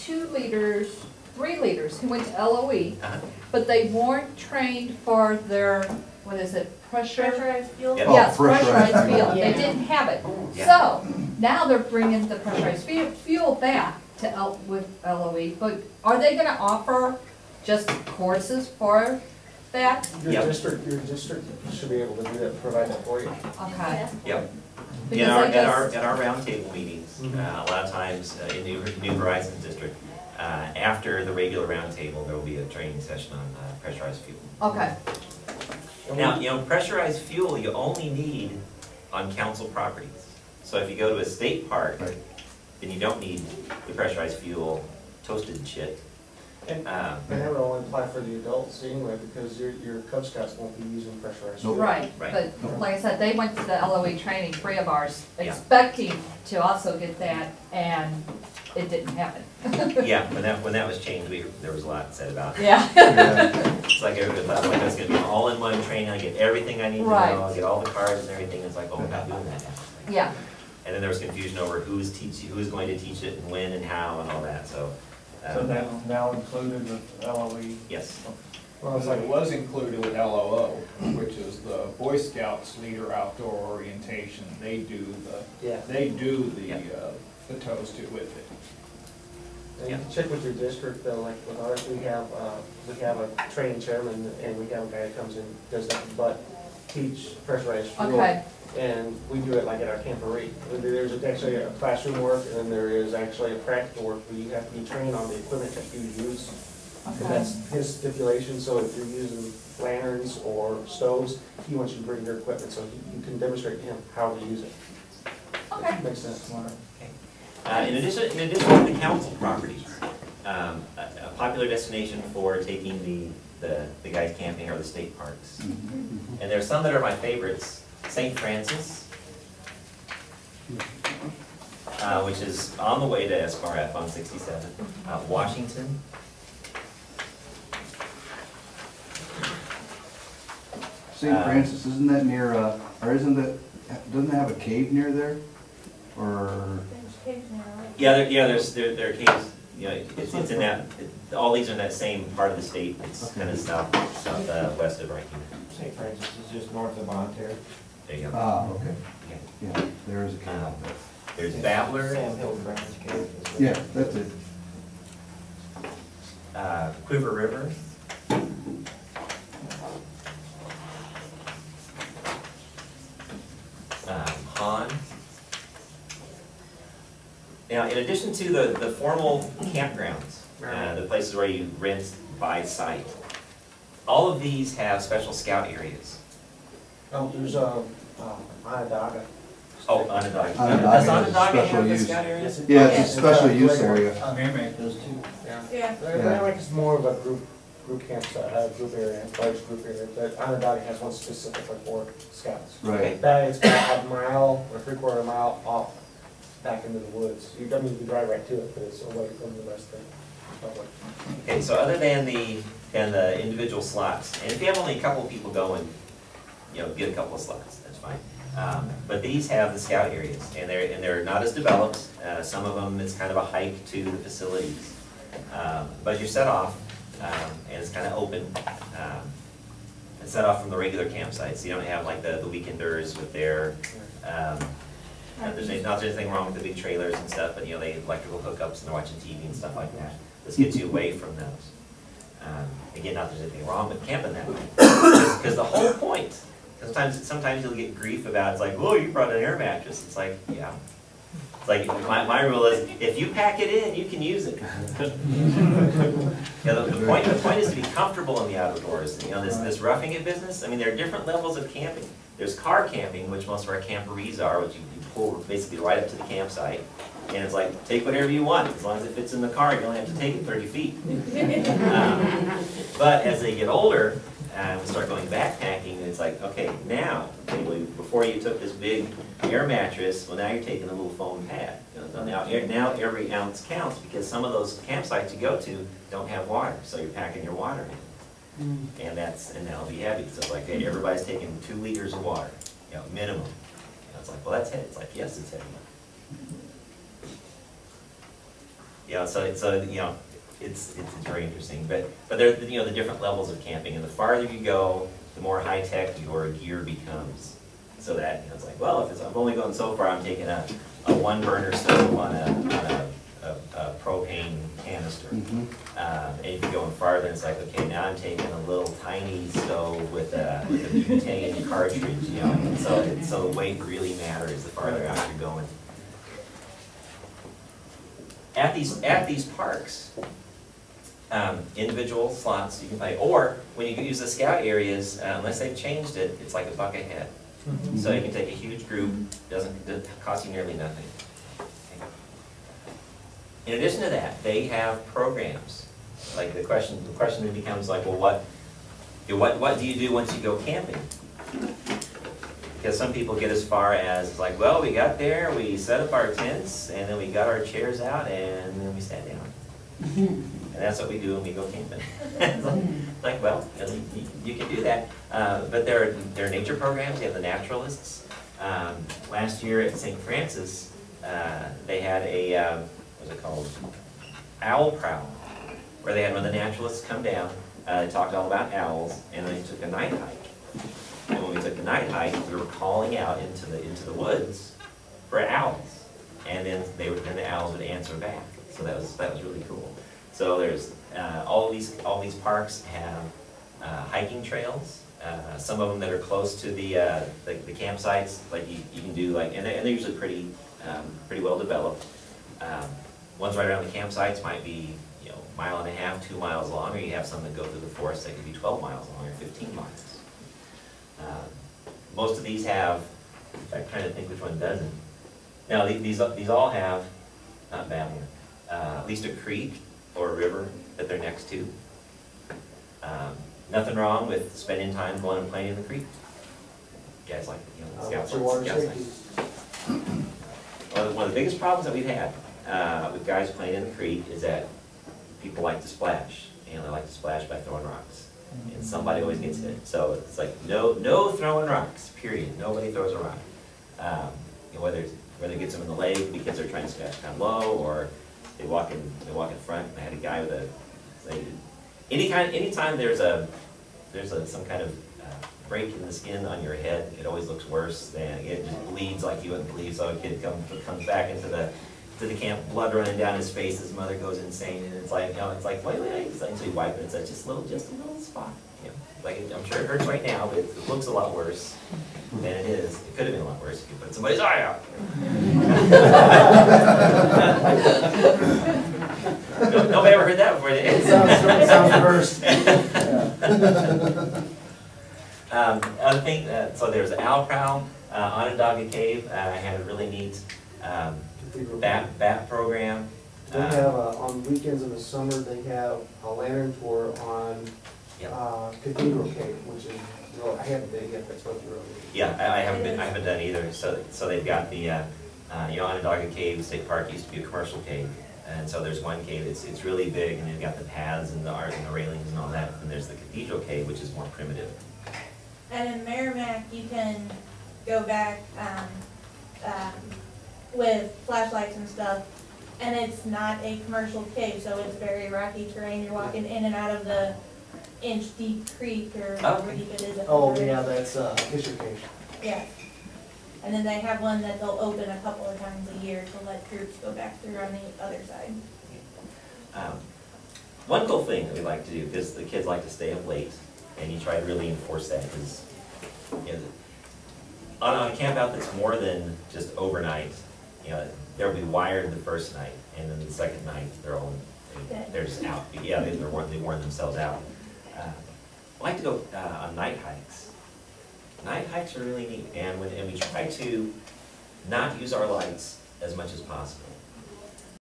2 leaders, 3 leaders who went to LOE, but they weren't trained for their, what is it, Pressurized fuel? Yeah. Yes, Oh, pressurized pressurized fuel. fuel. They didn't have it. Yeah. So now they're bringing the pressurized fuel back to with LOE. But are they going to offer just courses for that? Your district should be able to do that, provide that for you. Okay. Yep. Because At our roundtable meetings, a lot of times in New Horizons District, after the regular roundtable, there will be a training session on pressurized fuel. Okay. Now, pressurized fuel you only need on council properties. So if you go to a state park, then you don't need the pressurized fuel toasted shit. And that would only apply for the adults anyway, because your Cub Scouts won't be using pressurized fuel. Right, but like I said, they went to the LOE training, 3 of ours, expecting to also get that, and it didn't happen. Yeah, when that was changed, there was a lot said about it. Yeah. It's like everybody thought, like, that's going to be all-in-one training, I get everything I need to know, I'll get all the cards and everything. It's like, oh, we're not doing that now. Yeah. And then there was confusion over who's going to teach it and when and how and all that, so. So that's now included with LOE? Yes. Well, it's like it was included with LOO, which is the Boy Scouts Leader Outdoor Orientation. They do the toasted with it. And you can check with your district though, like with ours, we have a training chairman and we have a guy that comes in, does nothing but teach pressurized fuel. Okay. And we do it like at our camporee. There's actually a classroom work and then there is actually a practical work where you have to be trained on the equipment that you use. Okay. And that's his stipulation, so if you're using lanterns or stoves, he wants you to bring your equipment so you can demonstrate to him how to use it. Okay. Makes sense. In addition to the council properties, a popular destination for taking the guys camping are the state parks. And there's some that are my favorites. St. Francis, which is on the way to SRF on 67. Washington. St. Francis, isn't that near, or doesn't it have a cave near there? Or? There's caves now, right? Yeah, there are caves. Yeah, it's in that. All these are in that same part of the state. It's kind of southwest of right here. St. Francis is just north of Ontario. There you go. Ah, okay. Yeah, there is a cave. There's Babbler. Sam Hildebrand's cave. Yeah, that's it. Quiver River. Han. Now, in addition to the formal campgrounds, the places where you rent by site, all of these have special scout areas. Oh, there's Onondaga. Oh, Onondaga. Onondaga Does Onondaga is have the special scout areas? Yeah, it's a special use area. Merrimack does too. Yeah. Merrimack is more of a group campsite, group area, large group area, but Onondaga has one specifically for scouts. Right. That it's about a mile or 3/4 mile off back into the woods. You can drive right to it, but it's away from the rest of the public. Okay, so other than the individual slots, and if you have only a couple of people going, get a couple of slots, that's fine. But these have the scout areas, and they're not as developed. Some of them it's kind of a hike to the facilities, but you're set off, and it's kind of open. It's set off from the regular campsites. So you don't have like the weekenders with their. There's not anything wrong with the big trailers and stuff, but they have electrical hookups and they're watching TV and stuff like that. This gets you away from those. Again, not that there's anything wrong with camping that way, because the whole point. Sometimes you'll get grief about it's like, oh, you brought an air mattress. It's like, yeah. It's like my rule is if you pack it in, you can use it. The point is to be comfortable in the outdoors. This roughing it business. I mean, there are different levels of camping. There's car camping, which most of our camporees are, which you pull basically right up to the campsite. And it's like, take whatever you want. As long as it fits in the car, you only have to take it 30 feet. But as they get older, we start going backpacking, and it's like, okay, before you took this big air mattress, well, now you're taking a little foam pad. Now every ounce counts, because some of those campsites you go to don't have water, so you're packing your water in. And that'll be heavy. So it's like, hey, everybody's taking 2 liters of water, minimum. And it's like, well, that's heavy. It's like, yes, it's heavy. You know, so, you know, it's very interesting, but there, you know, the different levels of camping, and the farther you go, the more high-tech your gear becomes. So that, you know, it's like, well, if I'm only going so far, I'm taking a one-burner stove on a propane canister. And if you're going farther, it's like, okay, now I'm taking a little tiny stove with a butane cartridge, you know, and so the weight really matters the farther out you're going. At these parks, individual slots you can play, or when you use the scout areas, unless they've changed it, it's like $1 a head. So you can take a huge group, doesn't cost you nearly nothing. In addition to that, they have programs. Like the question then becomes like, well, what do you do once you go camping? Because some people get as far as like, well, we got there, we set up our tents, and then we got our chairs out, and then we sat down. And that's what we do when we go camping. It's like, well, you can do that. But there are nature programs. You have the naturalists. Last year at St. Francis, they had a, what's it called? Owl prowl, where they had one of the naturalists come down. They talked all about owls, and then they took a night hike. And when we took the night hike, we were calling out into the woods for owls, and then the owls would answer back. So that was really cool. So there's all these parks have hiking trails. Some of them that are close to the campsites, like you can do like, and they're usually pretty well developed. Ones right around the campsites might be, you know, 1.5 miles, 2 miles long, or you have some that go through the forest that could be 12 miles long or 15 miles. Most of these have, in fact, trying to think which one doesn't. Now these all have, not bad one, at least a creek or a river that they're next to. Nothing wrong with spending time going and playing in the creek. You guys like, you know, scouts. One of the biggest problems that we've had with guys playing in the creek is that people like to splash, and they like to splash by throwing rocks. And somebody always gets hit. So it's like, no throwing rocks, period. Nobody throws a rock. You know, whether it gets them in the leg because they're trying to splash down low, or they walk in front. I had a guy with anytime there's some kind of break in the skin on your head, it always looks worse than, it just bleeds like you wouldn't believe. So a kid comes back into the camp, blood running down his face, his mother goes insane, and it's like, you know, it's like, wait, it's like, so you wipe it, it's like just a little spot. You know, like, I'm sure it hurts right now, but it looks a lot worse than it is. It could have been a lot worse if you put somebody's eye out. Nobody ever heard that before, did you? Sounds worse. Other thing, so there's an owl prowl, Onondaga Cave. I had a really neat bat program. They have, on weekends in the summer, they have a lantern tour on Cathedral Cave, which is, well, I haven't been yet, that's what really. Yeah, I haven't done either. So they've got the, Onondaga Cave State Park used to be a commercial cave. And so there's one cave, it's really big, and they've got the paths and the art and the railings and all that. And there's the Cathedral Cave, which is more primitive. And in Merrimack, you can go back with flashlights and stuff, and it's not a commercial cave, so it's very rocky terrain. You're walking in and out of the inch-deep creek, or however deep it is. Oh, yeah, that's Fisher Cave. Yeah. And then they have one that they'll open a couple of times a year to let groups go back through on the other side. One cool thing that we like to do, because the kids like to stay up late, and you try to really enforce that, is, you know, on a camp out that's more than just overnight, you know, they'll be wired the first night, and then the second night they're just out. Yeah, they worn themselves out. I like to go on night hikes. Night hikes are really neat, and we try to not use our lights as much as possible.